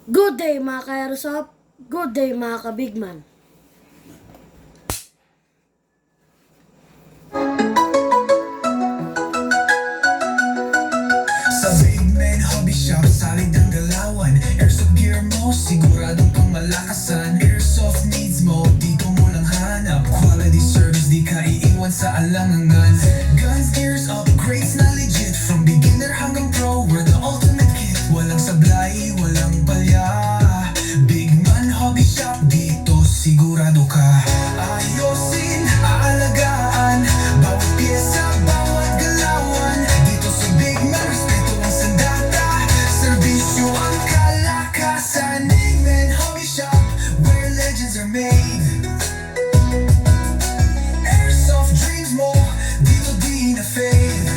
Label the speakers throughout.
Speaker 1: Good day mga ka-airsoft. Good day mga ka-bigman.
Speaker 2: Sa Big Man Hobby Shop, salig ng galawan. Airsoft gear mo, siguradong pang malakasan. Airsoft needs mo, dito mo lang hanap. Quality service, di ka iiwan sa alangangan. Guns, gears, upgrades na legit. From beginner hanggang pro, we're the ultimate kit. Walang sablay, walang palya. Big Man Hobby Shop, dito sigurado ka. Ayosin, aalagaan, bawat pyesa, bawat galawan. Dito sa Big Man, respeto ang sandata, serbisyo ang kalakasan. Big Man Hobby Shop, where legends are made. Airsoft dreams mo, dito di na fade.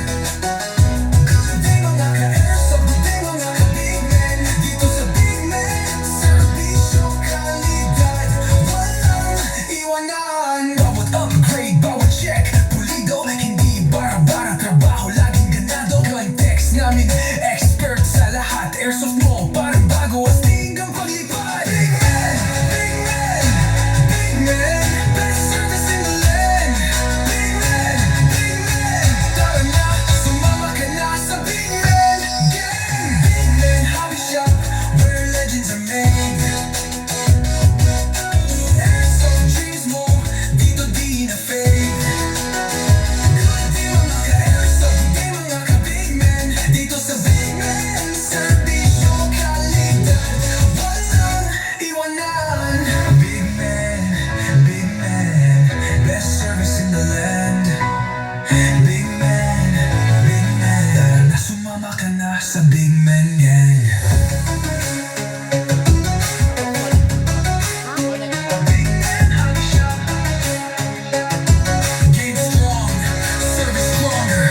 Speaker 2: Good day mga ka-airsoft, good day mga ka-Big Man. Dito sa Big Man, serbisyo, kalidad, walang iwanan. Bawat upgrade, bawat check, pulido, hindi bara-bara. Trabaho laging ganado, context namin expert sa lahat. Airsoft mo, parang bago, astig ang paglipad. Big Man, Big Man, Big Man, best service in the land. Big Man, Big Man, tara na, sumama ka na sa Big Man gang. Big Man Hobby Shop, where legends are made. Airsoft dreams mo, dito di na fade. Good day mga ka-airsoft, good day mga ka-Big Man. Dito sa Big Man, serbisyo, kalidad, walang iwanan. Big Man, best service in the land. Big Man, tara na, sumama ka na sa Big Man gang. Big Man Hobby Shop, game strong, service stronger.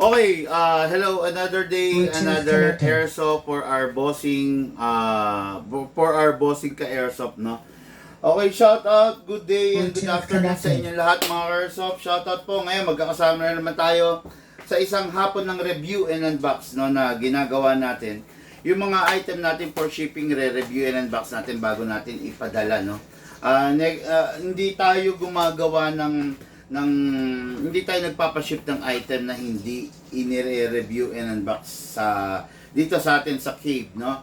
Speaker 3: Okay, hello, another day, another airsoft for our bossing, ka-airsoft, no? Okay, shout out, good day and good afternoon sa inyo lahat mga airsoft. Shout out po, ngayon magkakasama na naman tayo sa isang hapon ng review and unbox, no, na ginagawa natin. Yung mga item natin for shipping, re-review and unbox natin bago natin ipadala, no? Hindi tayo gumagawa hindi tayo nagpapaship ng item na hindi inire-review and unbox dito sa atin sa Cave, no?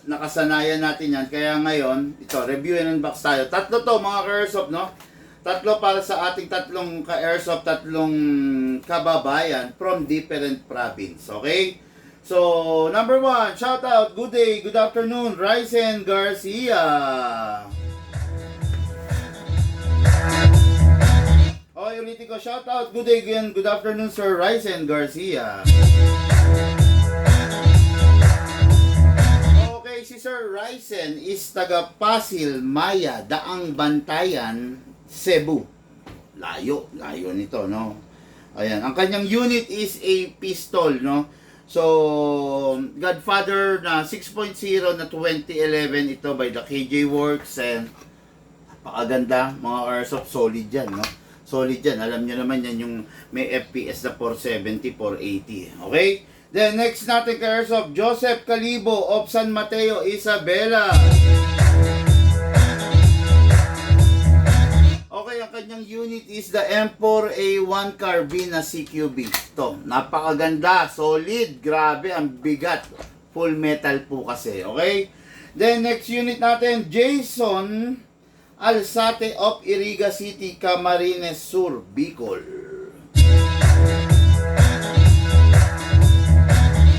Speaker 3: Nakasanayan natin yan, kaya ngayon ito, review and unbox tayo. Tatlo to mga ka-airsoft, no? Tatlo para sa ating tatlong ka-airsoft, tatlong kababayan from different province, okay? So, number one, shout out, good day, good afternoon, Ryzen Garcia. Okay, ulitin ko, shout out, good day again, good afternoon, Sir Ryzen Garcia. Okay, si Sir Ryzen is taga Pasil, Maya, Daang Bantayan, Cebu. Layo nito, no? Ayan, ang kanyang unit is a pistol, no? So, Godfather na 6.0 na 2011 ito by the KJ Works, and napakaganda mga airsoft, solid yan, no? Solid yan, alam nyo naman yan yung may FPS na 470, 480, okay? Then next natin ka airsoft, Joseph Calibo of San Mateo, Isabela. Okay, ang kanyang unit is the M4A1 Carbine CQB. Ito, napakaganda, solid, grabe, ang bigat. Full metal po kasi, okay? Then next unit natin, Jason Alzate of Iriga City, Camarines Sur, Bicol.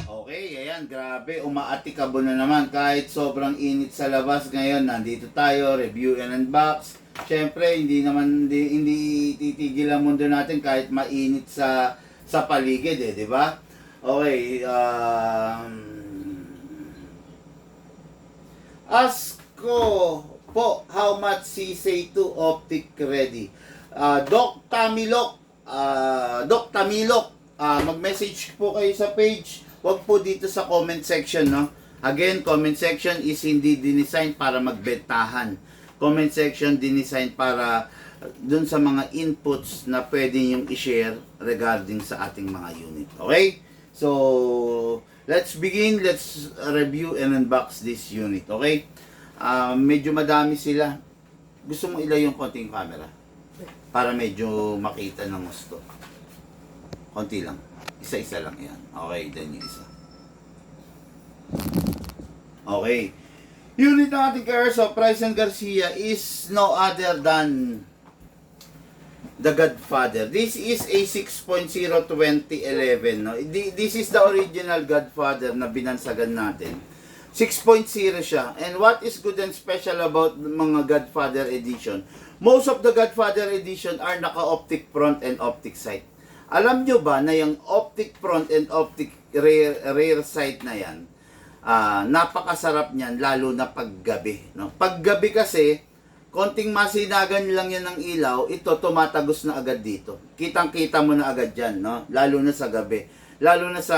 Speaker 3: Okay, ayan, grabe, umaatikabo na naman kahit sobrang init sa labas ngayon. Nandito tayo, review and unbox. Siyempre, hindi titigil ang mundo natin kahit mainit sa paligid, di ba? Okay, Asko po, how much CSA2 optic ready? Doc Tamilok, mag-message po kayo sa page. Wag po dito sa comment section, no? Again, comment section is hindi dinesign para magbentahan. Comment section dinesign para dun sa mga inputs na pwede yung i-share regarding sa ating mga unit. Okay? So, let's begin. Let's review and unbox this unit. Okay? Medyo madami sila. Gusto mo ilayo yung konting camera? Para medyo makita ng gusto. Konti lang. Isa-isa lang yan. Okay, then yung isa. Okay. Unit ng ating Airsoft Ryzen Garcia is no other than the Godfather. This is a 6.0 2011. No? This is the original Godfather na binansagan natin. 6.0 siya. And what is good and special about mga Godfather edition? Most of the Godfather edition are naka-optic front and optic sight. Alam nyo ba na yung optic front and optic rear sight na yan, napakasarap niyan lalo na paggabi. No? Paggabi kasi, konting masinagan lang yan ng ilaw, ito tumatagos na agad dito. Kitang-kita mo na agad yan, no? Lalo na sa gabi. Lalo na sa,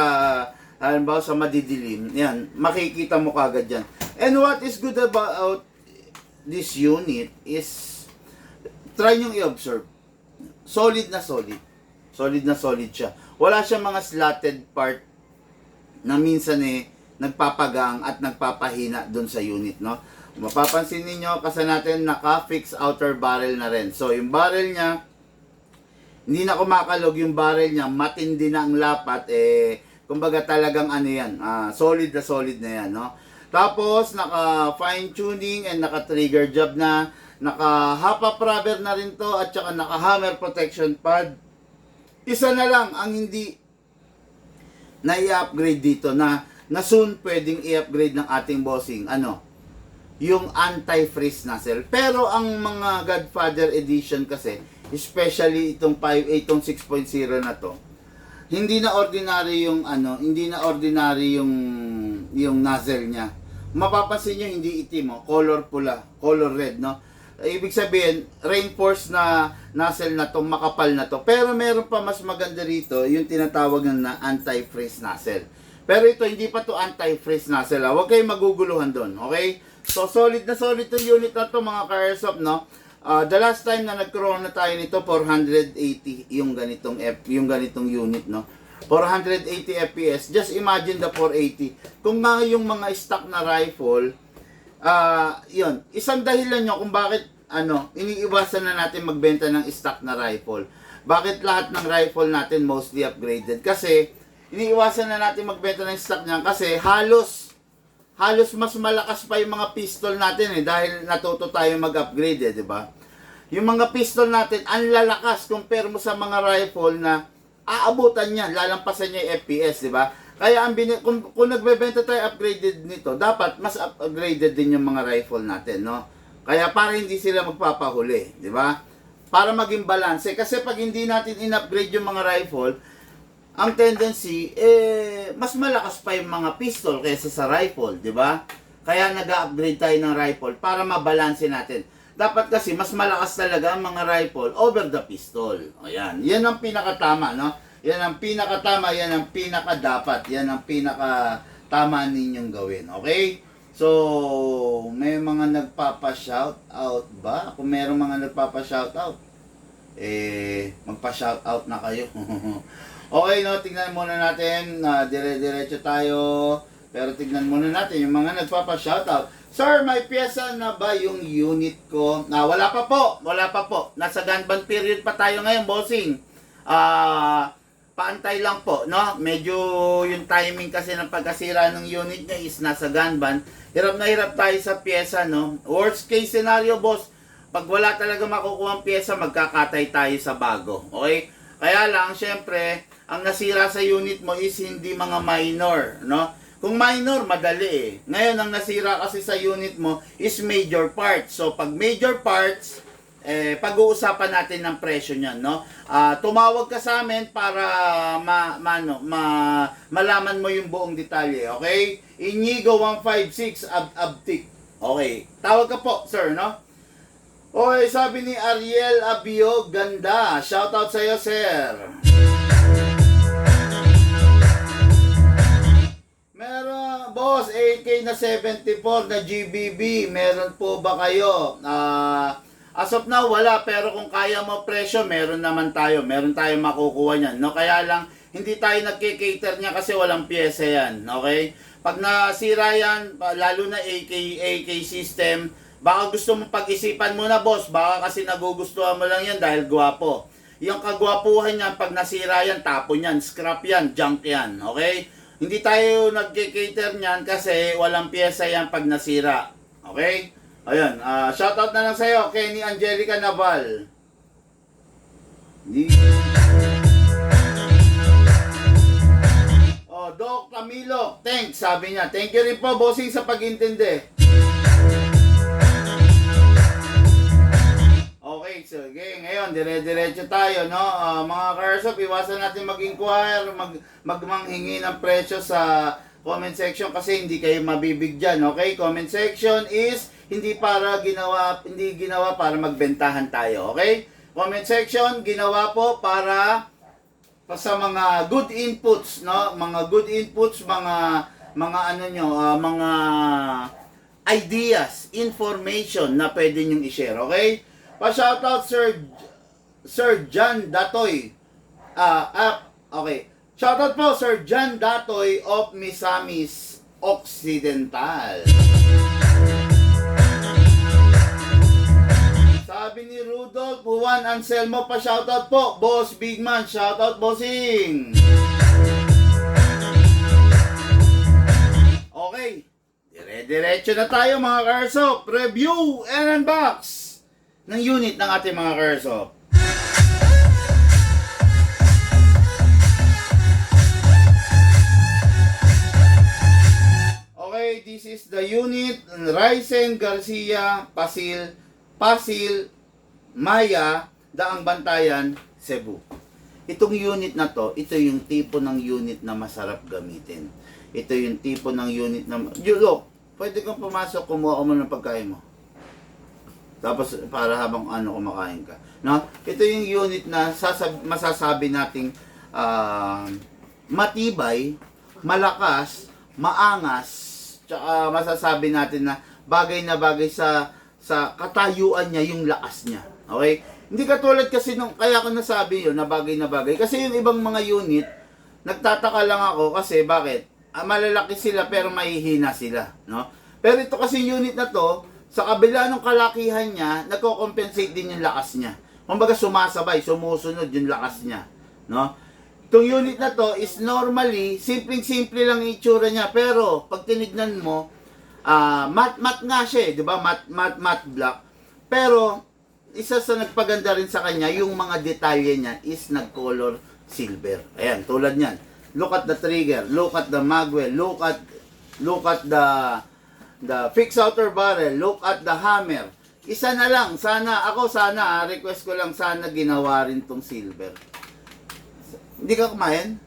Speaker 3: halimbawa sa madidilim, yan, makikita mo kagad yan. And what is good about this unit is, try nyo i-observe. Solid na solid. Solid na solid siya. Wala siyang mga slotted part na minsan nagpapagang at nagpapahina doon sa unit, no? Mapapansin niyo kasi natin naka-fix outer barrel na rin. So, yung barrel niya, hindi na kumakalog yung barrel niya, matindi na ang lapat, kumbaga talagang ano yan, solid na yan, no? Tapos, naka-fine tuning and naka-trigger job na, naka-half-up rubber na rin to, at saka naka-hammer protection pad. Isa na lang ang hindi na i-upgrade dito na soon pwedeng i-upgrade ng ating bossing. Ano? Yung anti-freeze nozzle. Pero ang mga Godfather edition kasi, especially itong 6.0 na to, hindi na ordinary yung yung nozzle niya. Mapapansin niyo hindi itim, color pula, color red, no? Ibig sabihin, reinforced na nozzle na to, makapal na to. Pero meron pa mas maganda rito, yung tinatawag na anti-freeze nozzle. Pero ito, hindi pa to anti-freeze nozzle. Huwag kayong maguguluhan doon, okay? So, solid na solid yung unit na to, mga ka-airsoft, no? The last time na nagkaroon na tayo nito, 480 yung ganitong unit, no? 480 FPS. Just imagine the 480. Kung nga yung mga stock na rifle, yun, isang dahilan nyo kung bakit iniiwasan na natin magbenta ng stock na rifle. Bakit lahat ng rifle natin mostly upgraded? Kasi iniiwasan na natin magbenta ng stock niyan kasi halos mas malakas pa yung mga pistol natin dahil natuto tayo mag-upgrade, di ba? Yung mga pistol natin ang lalakas compare mo sa mga rifle na aabutan niya, lalampasan niya yung FPS, di ba? Kaya kung nagbebenta tayo upgraded nito, dapat mas upgraded din yung mga rifle natin, no? Kaya para hindi sila magpapahuli, di ba? Para maging balance. Kasi pag hindi natin in-upgrade yung mga rifle, ang tendency, mas malakas pa yung mga pistol kaysa sa rifle, di ba? Kaya nag-upgrade tayo ng rifle para mabalanse natin. Dapat kasi mas malakas talaga ang mga rifle over the pistol. Ayan, yan ang pinakatama, no? Yan ang pinakatama, yan ang pinakadapat, yan ang pinakatama ninyong gawin, okay? So, may mga nagpapa-shout out ba? Kung mayroong mga nagpapa-shout out, magpa-shout out na kayo. Okay, no, tignan muna natin, dire-diretso tayo, pero tignan muna natin yung mga nagpapa-shout out. Sir, may pyesa na ba yung unit ko? Wala pa po. Nasa gunban period pa tayo ngayon, bossing. Paantay lang po, no? Medyo yung timing kasi ng pagkasira ng unit niya is nasa gunban. Hirap na hirap tayo sa pyesa, no? Worst case scenario, boss, pag wala talaga makukuha ang pyesa, magkakatay tayo sa bago. Okay? Kaya lang, syempre, ang nasira sa unit mo is hindi mga minor, no? Kung minor, madali Ngayon, ang nasira kasi sa unit mo is major parts. So, pag major parts, pag-uusapan natin ng presyo niyan, no? Tumawag ka sa amin para malaman mo yung buong detalye, okay? Inigo 156 Abtik. Okay, tawag ka po, sir, no? Okay, sabi ni Ariel Abio, ganda. Shoutout sa iyo, sir. Meron, boss, AK na 74 na GBB. Meron po ba kayo? As of now, wala. Pero kung kaya mo presyo, meron naman tayo. Meron tayong makukuha niyan. No? Kaya lang, hindi tayo nagkikater niya kasi walang pyesa yan. Okay? Pag nasira yan, lalo na AK system, baka gusto mo pag-isipan muna, boss. Baka kasi nagugustuhan mo lang yan dahil gwapo. Yung kagwapuhan niyan, pag nasira yan, tapon yan, scrap yan, junk yan. Okay? Hindi tayo nagkikater niyan kasi walang pyesa yan pag nasira. Okay? Ayun, shoutout na lang sa'yo, Kenny Angelica Naval. Oh, Doc Camilo, thanks, sabi niya. Thank you rin po, bossing, sa pag-intindi. Okay, sige, ngayon, dire-diretso tayo, no? Mga karsop, iwasan natin mag-inquire, magmanghingi ng presyo sa comment section kasi hindi kayo mabibigyan, okay? Comment section is hindi ginawa para magbentahan tayo, okay? Comment section ginawa po para sa mga good inputs, no? Mga good inputs, mga mga ideas, information na pwede niyo i-share, okay? Pa-shoutout Sir John Datoy. Okay. Shoutout po Sir John Datoy of Misamis Occidental. Sabi ni Rudolph Juan Anselmo, pa shoutout po, Boss Bigman, shoutout bossing. Okay, dire-diretso na tayo mga karsop. Review and unbox ng unit ng ating mga karsop. Okay, this is the unit Ryzen Garcia Pasil Maya Daang Bantayan, Cebu. Itong unit na to, ito yung tipo ng unit na masarap gamitin. Ito yung tipo ng unit na... Look, pwede kang pumasok, kumuha ka mo ng pagkain mo. Tapos, para habang kumakain ka. No? Ito yung unit na masasabi nating matibay, malakas, maangas, tsaka masasabi natin na bagay sa katayuan niya, yung lakas niya. Okay? Hindi katulad kasi nung, kaya ko nasabi yun, na bagay. Kasi yung ibang mga unit, nagtataka lang ako kasi bakit? Malalaki sila pero mahihina sila. No? Pero ito kasi unit na to, sa kabila ng kalakihan niya, nagko-compensate din yung lakas niya. Kumbaga sumasabay, sumusunod yung lakas niya. No? Itong unit na to is normally, simpleng-simple lang yung itsura niya. Pero, pag tinignan mo, matte nga siya, di ba? Matte black. Pero, isa sa nagpaganda rin sa kanya, yung mga detalye niya is nag-color silver. Ayan, tulad niyan. Look at the trigger, look at the magwell, look at the fixed outer barrel, look at the hammer. Isa na lang, sana, request ko lang, sana ginawa rin tong silver. Hindi ka kumain?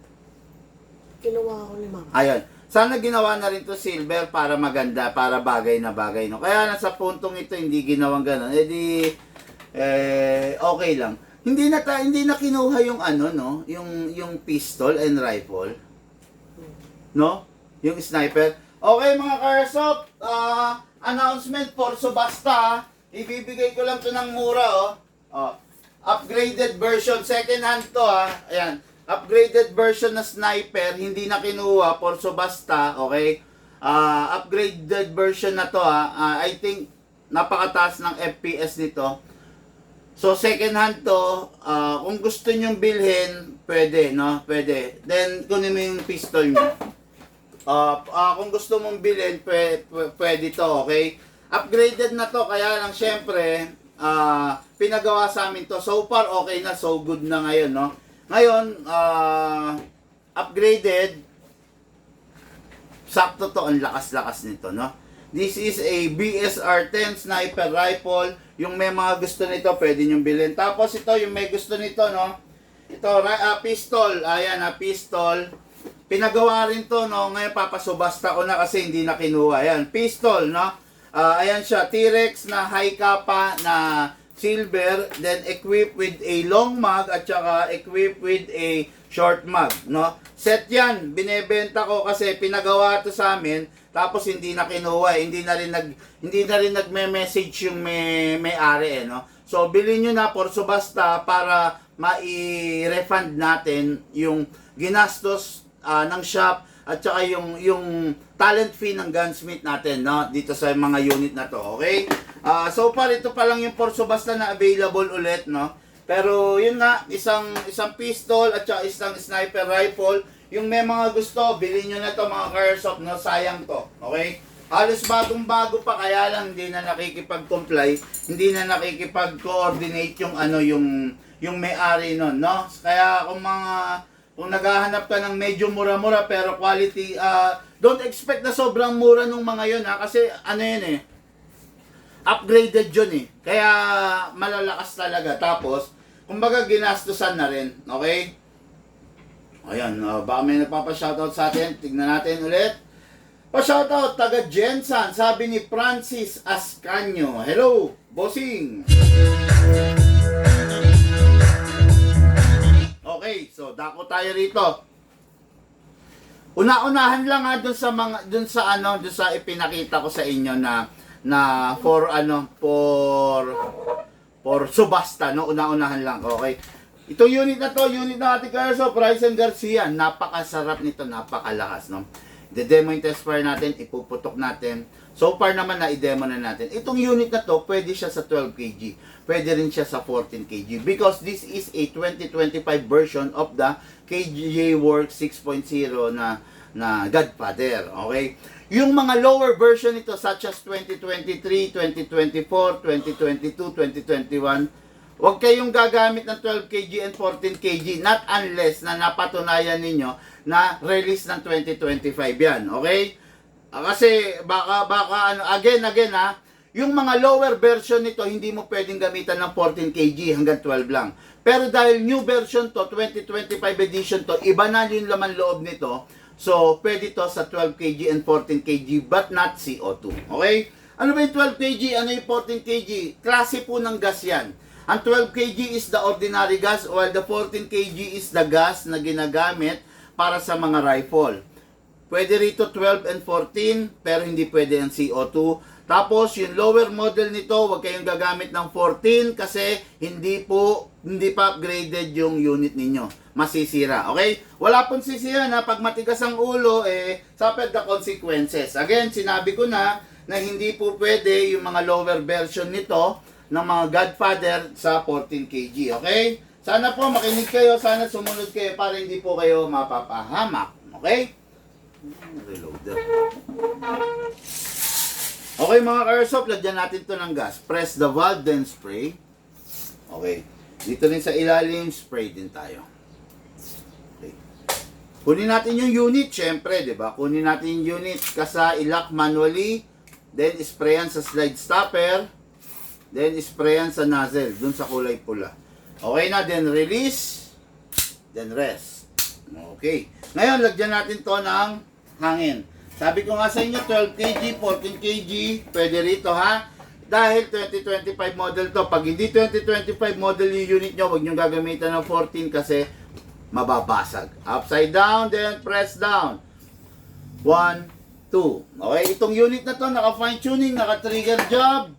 Speaker 1: Ginawa ko ni Mama.
Speaker 3: Ayan. Sana ginawa na rin to silver para maganda, para bagay na bagay, no? Kaya nasa puntong ito hindi ginawang gano'n. Okay lang. Hindi na kinuha yung no, yung pistol and rifle. No? Yung sniper. Okay mga karsop, announcement for Subasta. Ibibigay ko lang to ng mura, upgraded version, second hand to, Ayan. Upgraded version na sniper, hindi na kinuha for Subasta, okay? Upgraded version na to, I think napakataas ng FPS nito. So second hand to, kung gusto nyong bilhin, pwede, no? Pwede. Then kunin mo yung pistol nyo. Kung gusto mong bilhin, pwede to, okay? Upgraded na to, kaya lang syempre, pinagawa sa amin to. So far, okay na, so good na ngayon, no? Ngayon, upgraded, sakto to, ang lakas-lakas nito, no? This is a BSR-10 sniper rifle. Yung may mga gusto nito, pwede nyo bilhin. Tapos ito, yung may gusto nito, no? Ito, pistol. Ayan, pistol. Pinagawa rin to, no? Ngayon, papasubasta ko na kasi hindi na kinuha. Ayan, pistol, no? Ayan siya, T-Rex na high kappa na silver, then equipped with a long mag at saka equipped with a short mag, no? Set yan, binebenta ko kasi pinagawa to sa amin, tapos hindi na kinuha, hindi na rin nagme-message yung may-ari, no? So bilhin niyo na for subasta para mai-refund natin yung ginastos ng shop at saka yung talent fee ng gunsmith natin, no, dito sa mga unit na to, okay? So far ito pa lang yung for subasta na available ulit, no? Pero yun nga, isang pistol at saka isang sniper rifle. Yung may mga gusto, bilhin nyo na to mga Airsoft, no? Sayang to, okay? Halos bagong-bago pa, kaya lang hindi na nakikipag-comply, hindi na nakikipag-coordinate yung may-ari nun, no? Kaya kung naghahanap ka ng medyo mura-mura pero quality, don't expect na sobrang mura nung mga yun, ha? Kasi ano yun eh, upgraded yun eh. Kaya malalakas talaga. Tapos, kumbaga ginastusan na rin, okay? Ayan, baka may nagpapa-shoutout sa atin. Tignan natin ulit. Pa-shoutout, taga Jensan. Sabi ni Francis Ascanio. Hello, bossing. Okay, so dako tayo rito. Una-unahan lang ha dun sa ipinakita ko sa inyo na for subasta, no? Una-unahan lang, okay? Itong unit na to, unit na Ate Carso, Bryson Garcia, napakasarap nito, napakalakas, no? I-demo yung test fire natin, ipuputok natin. So far naman na i-demo na natin. Itong unit na to, pwede siya sa 12 kg. Pwede rin siya sa 14 kg. Because this is a 2025 version of the KJ Works 6.0 na Godfather. Okay? Yung mga lower version nito, such as 2023, 2024, 2022, 2021, huwag kayong gagamit ng 12 kg and 14 kg, not unless na napatunayan ninyo na release ng 2025 yan, okay? Kasi baka again ha, yung mga lower version nito hindi mo pwedeng gamitan ng 14 kg hanggang 12 lang. Pero dahil new version to, 2025 edition to, iba na yung laman loob nito. So pwede to sa 12 kg and 14 kg but not CO2. Okay? Ano ba yung 12 kg? Ano yung 14 kg? Klase po ng gas yan. Ang 12 kg is the ordinary gas while the 14 kg is the gas na ginagamit para sa mga rifle. Pwede rito 12 and 14 pero hindi pwede ang CO2. Tapos yung lower model nito, huwag kayong gagamit ng 14 kasi hindi pa upgraded yung unit ninyo. Masisira, okay? Wala pong sisira na pag matigas ang ulo, suffer the consequences. Again, sinabi ko na hindi po pwede yung mga lower version nito ng mga Godfather sa 14 kg, okay? Sana po makinig kayo, sana sumunod kayo para hindi po kayo mapapahamak, okay? Reloader. Okay mga Airsoft, lagyan natin to ng gas. Press the valve, then spray. Okay. Dito rin sa ilalim, spray din tayo. Okay. Kunin natin yung unit, syempre, di ba? Kunin natin yung unit, kasa i-lock manually, then sprayan sa slide stopper, then sprayan sa nozzle, dun sa kulay pula. Okay na, then release, then rest. Okay. Ngayon, lagyan natin to ng hangin. Sabi ko nga sa inyo, 12 kg, 14 kg, pwede rito ha. Dahil 2025 model to. Pag hindi 2025 model yung unit nyo, huwag nyo gagamitan ng 14 kasi mababasag. Upside down, then press down. 1, 2. Okay, itong unit na to, naka-fine tuning, naka-trigger job.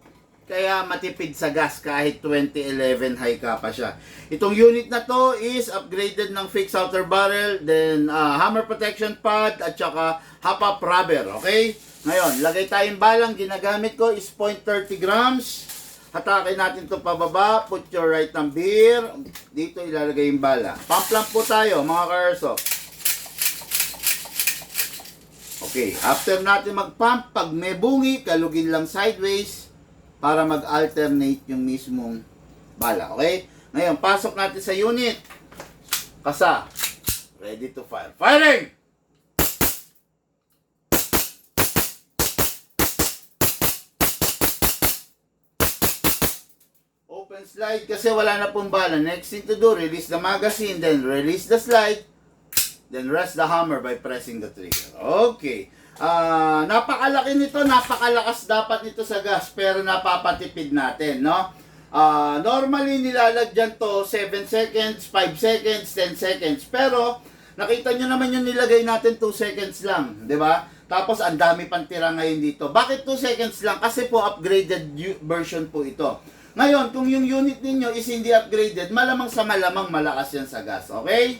Speaker 3: Kaya matipid sa gas kahit 2011 high kappa siya. Itong unit na to is upgraded ng fixed outer barrel, then hammer protection pad at saka hop-up rubber, okay? Ngayon, lagay tayong balang, ginagamit ko is 0.30 grams. Hatakin natin to pababa, put your right thumb here. Dito ilalagay yung bala. Pump lang po tayo mga ka-airsoft. Okay, after natin mag-pump, pag may bungi, kalugin lang sideways para mag-alternate yung mismong bala, okay? Ngayon, pasok natin sa unit. Kasa. Ready to fire. Firing! Open slide kasi wala na pong bala. Next thing to do, release the magazine, then release the slide, then rest the hammer by pressing the trigger. Okay. napakalaki nito, napakalakas dapat nito sa gas, pero napapatipid natin, no? Normally nilalagyan to 7 seconds, 5 seconds, 10 seconds. Pero nakita nyo naman yung nilagay natin 2 seconds lang, di ba? Tapos ang dami pang tira ngayon dito. Bakit 2 seconds lang? Kasi po upgraded version po ito. Ngayon, kung yung unit ninyo is hindi upgraded, malamang sa malamang malakas yan sa gas. Okay?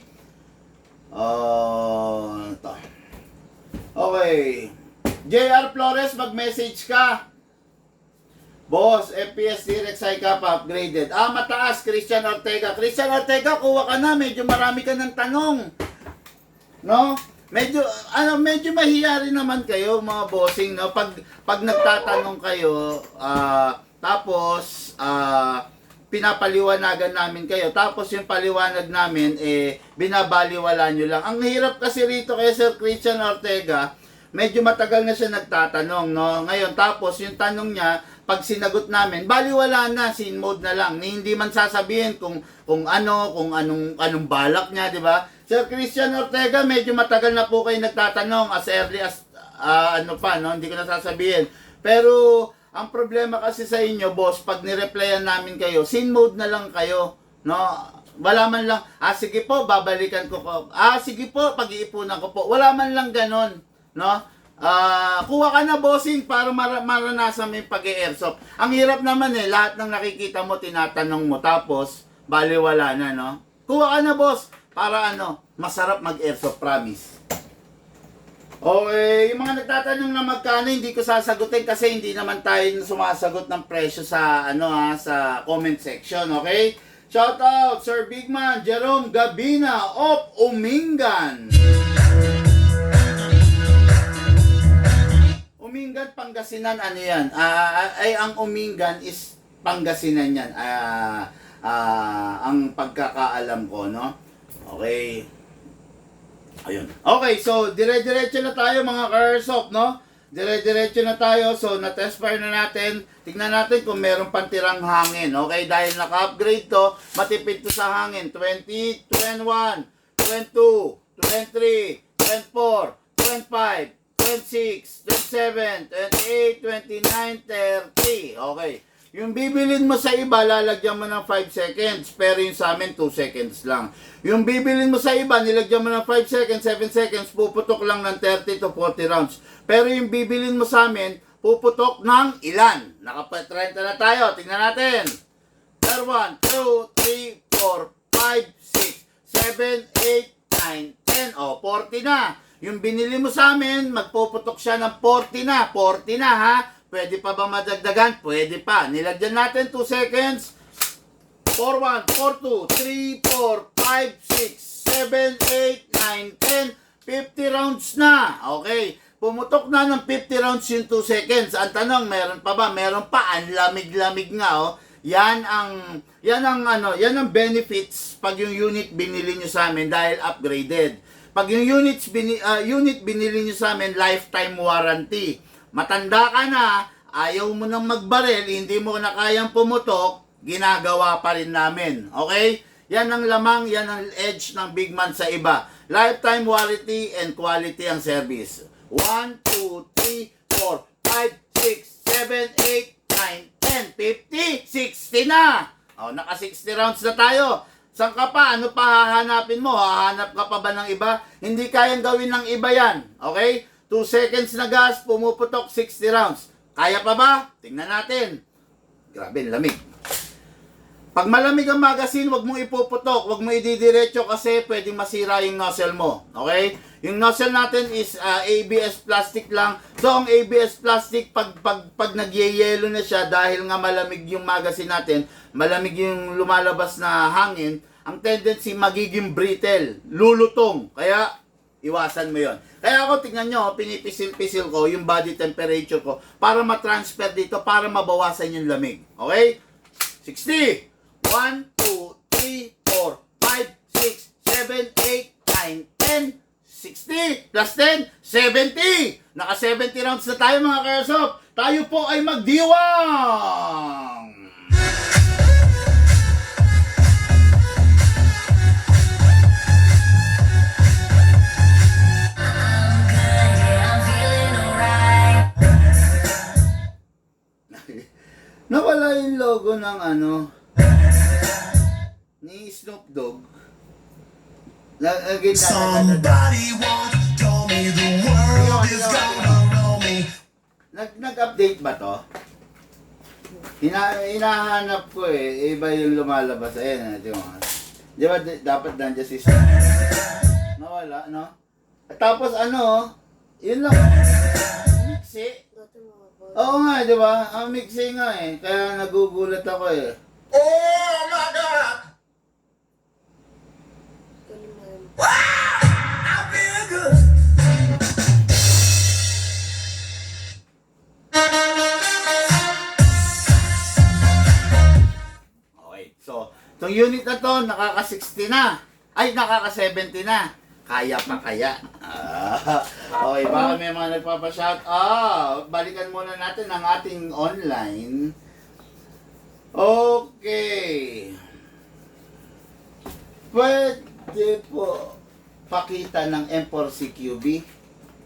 Speaker 3: Ito. Okay. JR Flores, mag-message ka. Boss, FPS Direct Psycha pa upgraded. Mataas, Christian Ortega. Christian Ortega, kuha ka na. Medyo marami ka ng tanong. No? Medyo mahiya rin naman kayo, mga bossing, no? Pag nagtatanong kayo, tapos, pinapaliwanagan namin kayo. Tapos yung paliwanag namin, binabaliwala nyo lang. Ang hirap kasi rito kay Sir Christian Ortega, medyo matagal na siya nagtatanong, no? Ngayon, tapos yung tanong niya, pag sinagot namin, baliwala na, scene mode na lang. Hindi man sasabihin kung anong balak niya, di ba? Sir Christian Ortega, medyo matagal na po kayo nagtatanong as early as hindi ko na sasabihin. Pero ang problema kasi sa inyo, boss, pag nireplyan namin kayo, scene mode na lang kayo, no? Wala man lang, sige po, babalikan ko po. Sige po, pag-iipunan ko po. Wala man lang ganon, no? Kuha ka na, bossing, para maranasan mo yung pag-airsoft. Ang hirap naman lahat ng nakikita mo, tinatanong mo, tapos, baliwala na, no? Kuha ka na, boss, para masarap mag-airsoft, promise. Okay, yung mga nagtatanong na magkano, hindi ko sasagutin kasi hindi naman tayo sumasagot ng presyo sa, sa comment section, okay? Shout out, Sir Bigman, Jerome Gabina of Umingan. Umingan, Pangasinan, ano yan? Ang Umingan is Pangasinan yan. Ang pagkakaalam ko, no? Okay. Ayun. Okay, so dire-diretso na tayo mga ka-airsoft, no? Dire-diretso na tayo. So, na-test fire na natin. Tignan natin kung meron pantirang hangin. Okay, dahil naka-upgrade to, matipid to sa hangin. 20, 21, 22, 23, 24, 25, 26, 27, 28, 29, 30. Okay. Yung bibilin mo sa iba, lalagyan mo ng 5 seconds. Pero yung sa amin, 2 seconds lang. Yung bibilin mo sa iba, nilagyan mo ng 5 seconds, 7 seconds, puputok lang ng 30 to 40 rounds. Pero yung bibilin mo sa amin, puputok ng ilan? Naka-30 na tayo. Tingnan natin. 1, 2, 3, 4, 5, 6, 7, 8, 9, 10. 40 na. Yung binili mo sa amin, magpuputok siya ng 40 na. 40 na, ha? Pwede pa ba madagdagan? Pwede pa. Nilagyan natin 2 seconds. 4, 1, 4, 2, 3, 4, 5, 6, 7, 8, 9, 10. 50 rounds na. Okay. Pumutok na ng 50 rounds yung 2 seconds. Ang tanong, meron pa ba? Meron pa. Ang lamig-lamig nga, oh. Yan ang benefits pag yung unit binili nyo sa amin dahil upgraded. Pag yung unit binili nyo sa amin, lifetime warranty. Matanda ka na, ayaw mo nang magbaril, hindi mo na kayang pumutok, ginagawa pa rin namin. Okay? Yan ang lamang, yan ang edge ng Bigman sa iba. Lifetime warranty and quality ang service. 1, 2, 3, 4, 5, 6, 7, 8, 9, 10, 50, 60 na. Naka 60 rounds na tayo. Saan ka pa? Ano pa hahanapin mo? Hahanap ka pa ba ng iba? Hindi kayang gawin ng iba yan. Okay? 2 seconds na gas, pumuputok 60 rounds. Kaya pa ba? Tingnan natin. Grabe, lamig. Pag malamig ang magazine, wag mong ipuputok, wag mong ididiretso kasi pwedeng masira yung nozzle mo. Okay? Yung nozzle natin is ABS plastic lang. So, ang ABS plastic, pag nagyeyelo na siya, dahil nga malamig yung magazine natin, malamig yung lumalabas na hangin, ang tendency magiging brittle, lulutong. Kaya, iwasan mo yon. Kaya ako, tingnan nyo, pinipisil-pisil ko yung body temperature ko para matransfer dito, para mabawasan yung lamig. Okay? 60! 1, 2, 3, 4, 5, 6, 7, 8, 9, 10, 60, plus 10, 70! Naka 70 rounds na tayo mga ka-airsoft. Tayo po ay magdiwang!
Speaker 4: I'm good, yeah, I'm feeling
Speaker 3: ng ano, ni Snoop Dogg.
Speaker 2: Somebody once told me the world is gonna roll me.
Speaker 3: Nag-update ba to? Hinahanap ko eh. Iba yung lumalabas. Ayan, di ba? Di ba dapat nandiyan si Snoop? Nawala, no? At tapos ano, yun lang. Mixi. Oo nga, di ba? Ang mixi nga eh. Kaya nagugulat ako eh.
Speaker 2: Oh my God! I feel good.
Speaker 3: Okay, so, itong unit na to, nakaka-60 na. Ay, nakaka-70 na. Kaya pa kaya? Okay, baka may mga nagpapashout. Balikan muna natin ang ating online. Okay. Pwede po pakita ng M4CQB.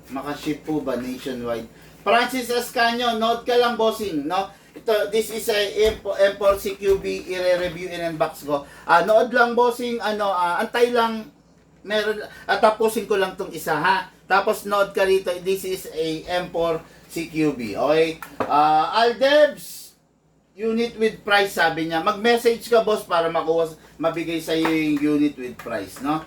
Speaker 3: Makaship po ba nationwide? Francis Ascanio, note ka lang bossing, no? Ito, this is a M4CQB, i-review in unbox ko. Nood lang bossing, antay lang, meron, tapusin ko lang tong isa ha. Tapos nood ka rito, this is a M4CQB, okay? Aldebs, unit with price, sabi niya. Mag-message ka boss para mabigay sa iyo yung unit with price, no?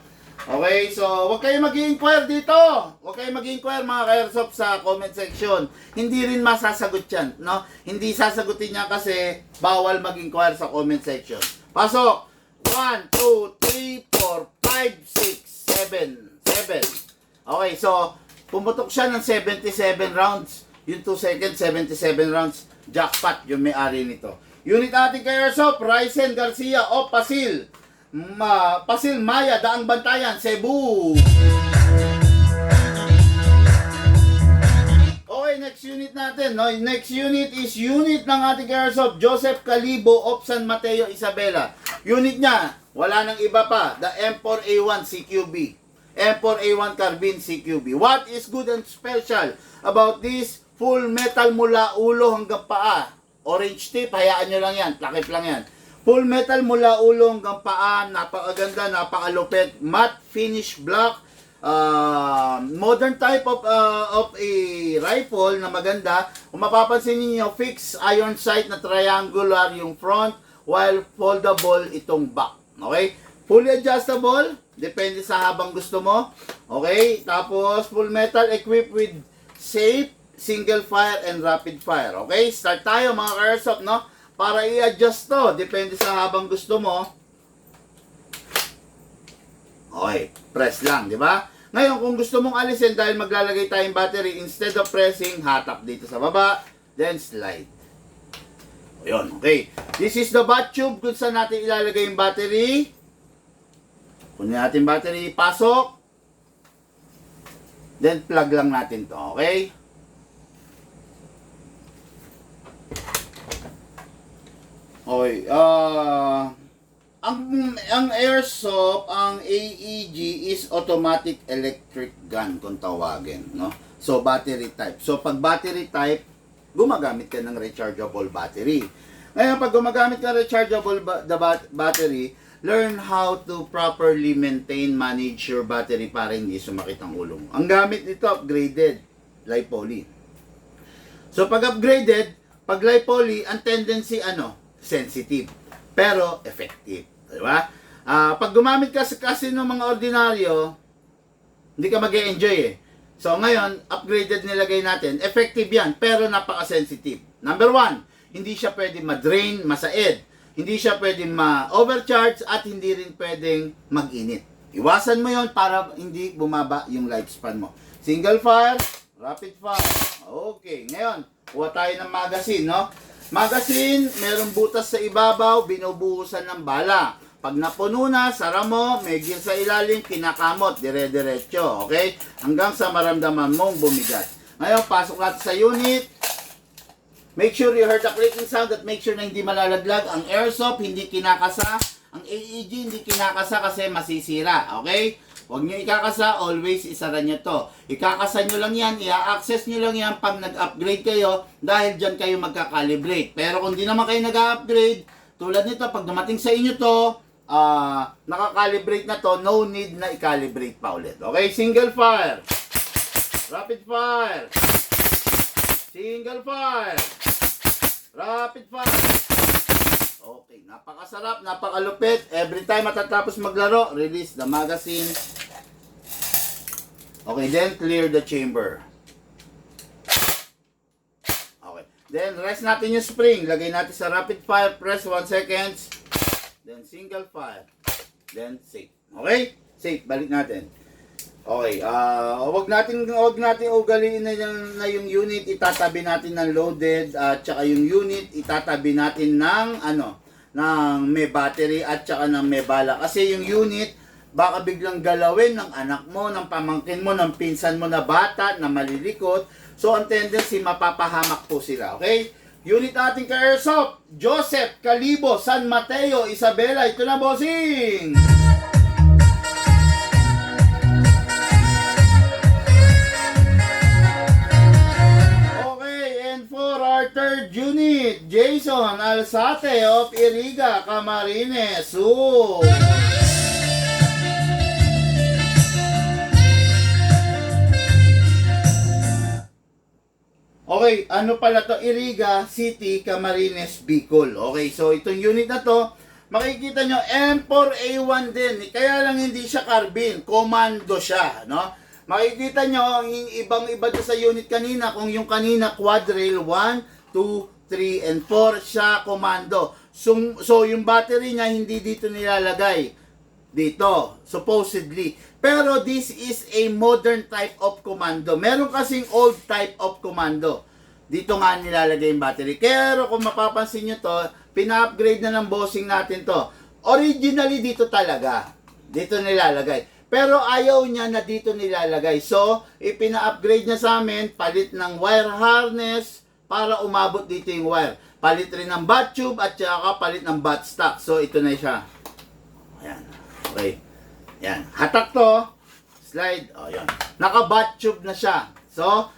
Speaker 3: Okay, so huwag kayong mag-i-inquire dito. Huwag kayong mag-i-inquire mga ka-airsoft sa comment section. Hindi rin masasagot yan, no? Hindi sasagutin niya kasi bawal mag-inquire sa comment section. Pasok! 1, 2, 3, 4, 5, 6, 7. 7. Okay, so pumutok siya ng 77 rounds. Yung 2 seconds, 77 rounds. Jackpot yung may-ari nito. Unit ating ka-airsoft, Ryzen Garcia o Pasil. Pasil Maya, Daang Bantayan, Cebu. Okay, next unit natin, no? Next unit is unit ng ating airsoft, Joseph Calibo of San Mateo, Isabela. Unit niya, wala nang iba pa, the M4A1 CQB. M4A1 Carbine CQB. What is good and special about this full metal mula ulo hanggang paa? Orange tip, hayaan nyo lang yan, takip lang yan. Full metal mula ulo hanggang paa, napakaganda, napakalupit, matte finish block, modern type of a rifle na maganda. Kung mapapansin niyo, fixed iron sight na triangular yung front, while foldable itong back. Okay? Fully adjustable, depende sa habang gusto mo. Okay? Tapos, full metal equipped with safe, single fire, and rapid fire. Okay? Start tayo mga ka-airsoft, no? Para i-adjust to, depende sa habang gusto mo. Okay, press lang, di ba? Ngayon, kung gusto mong alisin dahil maglalagay tayong battery, instead of pressing, hatak dito sa baba, then slide. O yun, okay. This is the bat tube kung saan natin ilalagay yung battery. Kunin natin battery, pasok. Then plug lang natin to, okay? Okay, ang airsoft, ang AEG is automatic electric gun kung tawagin, no? So battery type. So pag battery type, gumagamit ka ng rechargeable battery. Ngayon pag gumagamit ka ng rechargeable battery, learn how to properly maintain, manage your battery para hindi sumakit ang ulo mo. Ang gamit nito upgraded, lipoly. So pag upgraded, pag lipoly, ang tendency sensitive, pero effective. Di ba? Pag gumamit ka kasi ng mga ordinaryo, hindi ka mag-e-enjoy eh. So ngayon, upgraded nilagay natin. Effective yan, pero napaka-sensitive. Number 1, hindi siya pwedeng ma-drain, masaid. Hindi siya pwedeng ma-overcharge at hindi rin pwedeng mag-init. Iwasan mo yon para hindi bumaba yung lifespan mo. Single fire, rapid fire. Okay, ngayon, kuha tayo ng magazine, no? Magazine, merong butas sa ibabaw, binubuhusan ng bala. Pag napuno na, sara mo, may gear sa ilalim, kinakamot, dire-diretso, okay? Hanggang sa maramdaman mong bumigat. Ngayon, pasok natin sa unit. Make sure you heard the clicking sound at make sure na hindi malalaglag. Ang airsoft, hindi kinakasa. Ang AEG, hindi kinakasa kasi masisira, okay? Huwag nyo ikakasa, always isara nyo to. Ikakasa nyo lang yan, i-access nyo lang yan pag nag-upgrade kayo dahil dyan kayo magkakalibrate. Pero kung di naman kayo nag-upgrade, tulad nito, pag dumating sa inyo to, nakakalibrate na to, no need na i-calibrate pa ulit. Okay, single fire. Rapid fire. Single fire. Rapid fire. Okay, napakasarap, napakalupit. Every time matatapos maglaro, release the magazine. Okay, then clear the chamber. Okay, then rest natin yung spring. Lagay natin sa rapid fire, press 1 seconds. Then single fire. Then safe. Okay? Safe, balik natin. Okay, wag natin ugaliin na yung unit, itatabi natin ng loaded at saka yung unit itatabi natin ng ng may battery at saka ng may bala. Kasi yung unit baka biglang galawin ng anak mo, ng pamangkin mo, ng pinsan mo na bata na malilikot. So ang tendency mapapahamak po sila. Okay? Unit ating ka-airsoft, Joseph Calibo, San Mateo, Isabela. Ito na, bossing! Third unit, Jason Alzate of Iriga, Camarines Sur. Okay, ano pala to? Iriga City, Camarines, Bicol. Okay, so itong unit na to, makikita nyo, M4A1 din. Kaya lang hindi siya carbine, commando siya, no? Makikita nyo, ibang-iba doon sa unit kanina. Kung yung kanina, quadrail 1, 2, 3, and 4, siya commando. So yung battery niya, hindi dito nilalagay. Dito, supposedly. Pero this is a modern type of commando. Meron kasing old type of commando. Dito nga nilalagay yung battery. Pero kung mapapansin nyo to, pina-upgrade na ng bossing natin to. Originally, dito talaga. Dito nilalagay. Pero ayaw niya na dito nilalagay. So, ipina-upgrade niya sa amin, palit ng wire harness para umabot dito yung wire. Palit rin ng bat tube at saka palit ng bat stock. So, ito na siya. Ayan. Okay. Ayan. Hatak to. Slide. O, ayan. Naka-bat tube na siya. So,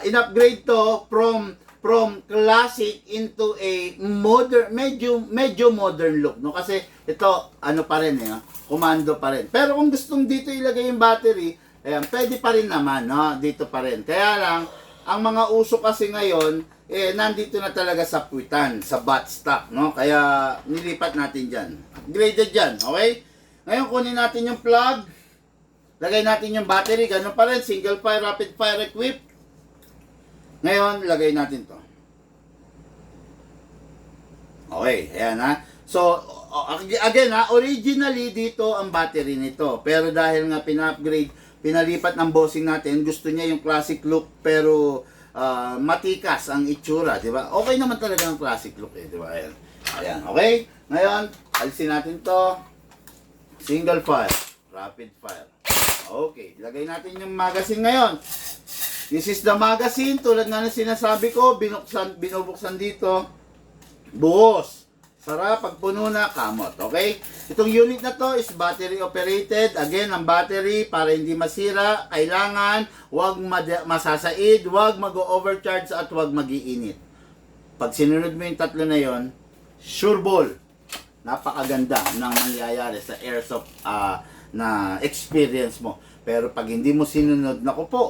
Speaker 3: in-upgrade to from classic into a modern, medyo modern look, no? Kasi ito, ano pa rin, commando pa rin. Pero kung gustong dito ilagay yung battery, ayan, pwede pa rin naman, no? Dito pa rin. Kaya lang, ang mga uso kasi ngayon, nandito na talaga sa puwitan, sa bat stock, no? Kaya, nilipat natin dyan. Graded dyan, okay? Ngayon, kunin natin yung plug. Lagay natin yung battery, ganun pa rin, single fire, rapid fire equip. Ngayon, lagay natin to. Okay, ayan ha. So, again ha, originally dito ang battery nito. Pero dahil nga pina-upgrade, pinalipat ng bossing natin, gusto niya yung classic look pero matikas ang itsura, di ba? Okay naman talaga ang classic look di ba? Ayan. Ayan, okay? Ngayon, alisin natin to. Single fire, rapid fire. Okay, lagay natin yung magazine ngayon. This is the magazine, tulad nga ng sinasabi ko, binubuksan dito, buhos. Sarap, pagpuno na, kamot. Okay? Itong unit na to is battery operated. Again, ang battery, para hindi masira, kailangan huwag masasaid, huwag mag-overcharge at huwag mag-iinit. Pag sinunod mo yung tatlo na yon, sure ball, napakaganda ng mangyayari sa airsoft na experience mo. Pero pag hindi mo sinunod, naku po,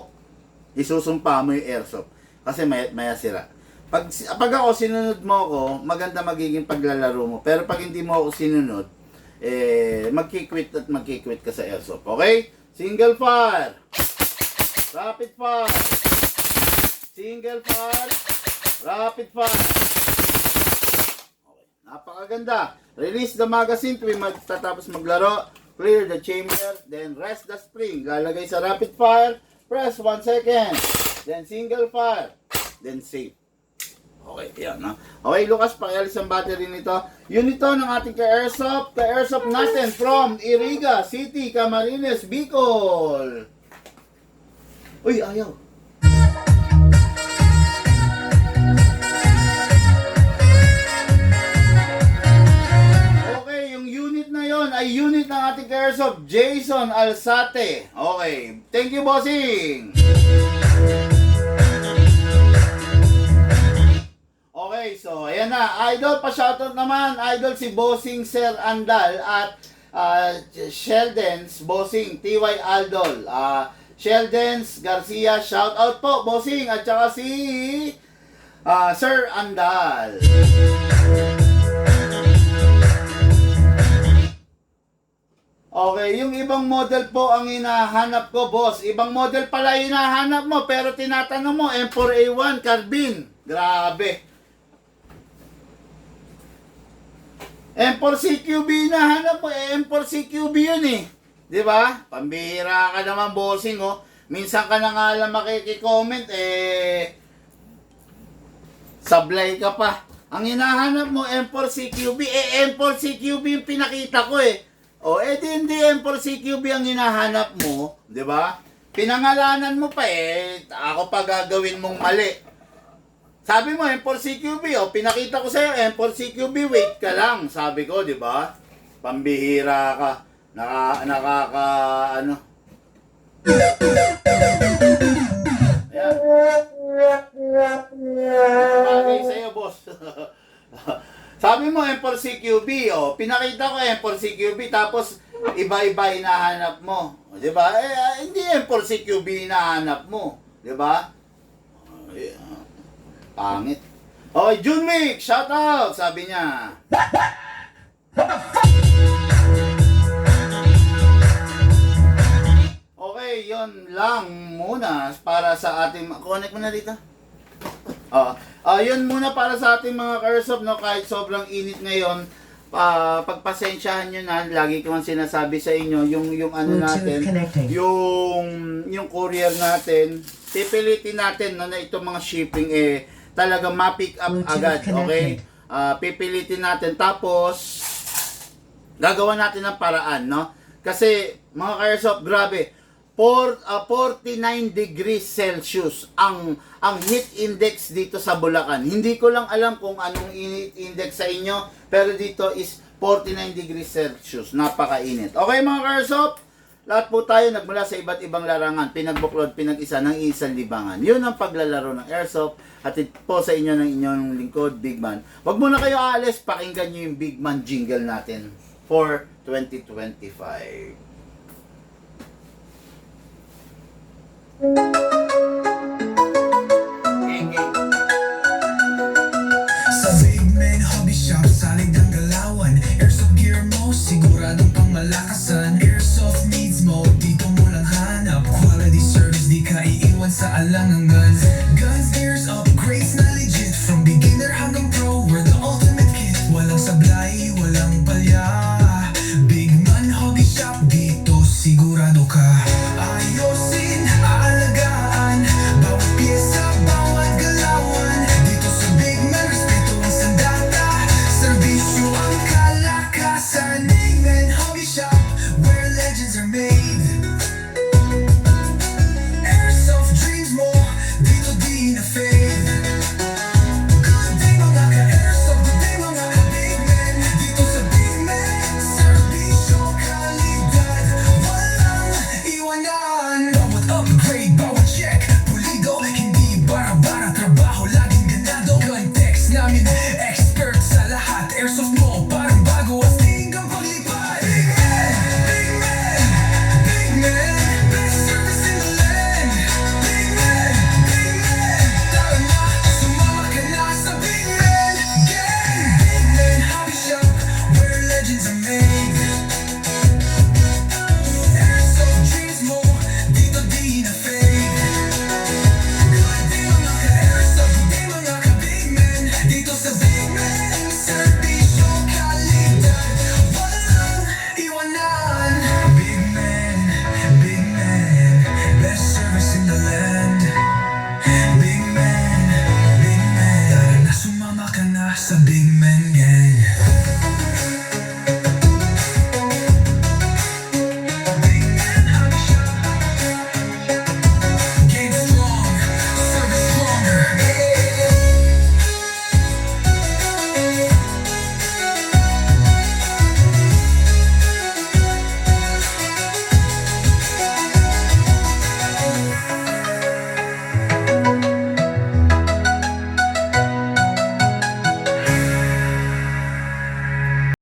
Speaker 3: isusumpa mo yung airsoft kasi maya sira. Pag ako sinunod mo ako, maganda magiging paglalaro mo. Pero pag hindi mo ako sinunod, magkikwit at magkikwit ka sa airsoft. Okay? Single fire. Rapid fire. Single fire. Rapid fire. Okay. Napakaganda. Release the magazine tuwing magtatapos maglaro. Clear the chamber. Then rest the spring. Lalagay sa rapid fire. Press 1 second. Then single fire. Then save. Okay, yan na. Okay, Lucas, pakialis ang battery nito. Yun ito ng ating ka-airsoft. Ka-airsoft natin from Iriga City, Camarines, Bicol. Uy, ayaw. Okay, yung unit na yon ay unit ng ating ka-airsoft, Jason Alzate. Okay, thank you, bossing. Okay, Okay, so ayan na. Idol, pa-shoutout naman. Idol si Bossing Sir Andal at Sheldens Bossing TY Aldol. Sheldens Garcia, shoutout po Bossing at saka si Sir Andal. Okay, yung ibang model po ang hinahanap ko, boss. Ibang model pala hinahanap mo, pero tinatanong mo, M4A1, carbine. Grabe. M4CQB hinahanap mo, M4CQB yun eh. Di ba? Pambihira ka naman, bossing, oh. Minsan ka na nga lang makikicomment, sablay ka pa. Ang hinahanap mo, M4CQB, M4CQB yung pinakita ko eh. O, hindi M4CQB ang hinahanap mo, di ba? Pinangalanan mo pa ako pa gagawin mong mali. Sabi mo, M4CQB, pinakita ko sa'yo, M4CQB, wait ka lang, sabi ko, di ba? Pambihira ka, ano. Ayan. Bagay sa'yo, boss. Sabi mo M4CQB, pinakita ko M4CQB, tapos iba-iba hinahanap mo. Di ba? Hindi M4CQB hinahanap mo. Di ba? Pangit. Junwick, shout out, sabi niya. Okay, yon lang muna para sa ating... Connect mo na dito. Yun muna para sa ating mga Caresoft, no? Kahit sobrang init ngayon, pagpasensyahan nyo na, lagi ko man sinasabi sa inyo, yung ano natin, yung courier natin, pipilitin natin, no, na itong mga shipping, talaga ma-pick up agad, okay? Pipilitin natin, tapos, gagawa natin ng paraan, no? Kasi, mga Caresoft, grabe, 49 degrees Celsius ang heat index dito sa Bulacan. Hindi ko lang alam kung anong heat index sa inyo, pero dito is 49 degrees Celsius. Napakainit. Okay mga Caresoft, lahat po tayo nagmula sa iba't ibang larangan, pinagbuklod, pinag-isa ng isang libangan. Yun ang paglalaro ng Airsoft. Hatid po sa inyo ng inyong lingkod, Big Man. Wag muna kayo aalis, pakinggan nyo yung Big Man jingle natin for 2025.
Speaker 2: Sa Big Man Hobby Shop, salig ang galawan. Airsoft gear mo, siguradong pang malakasan.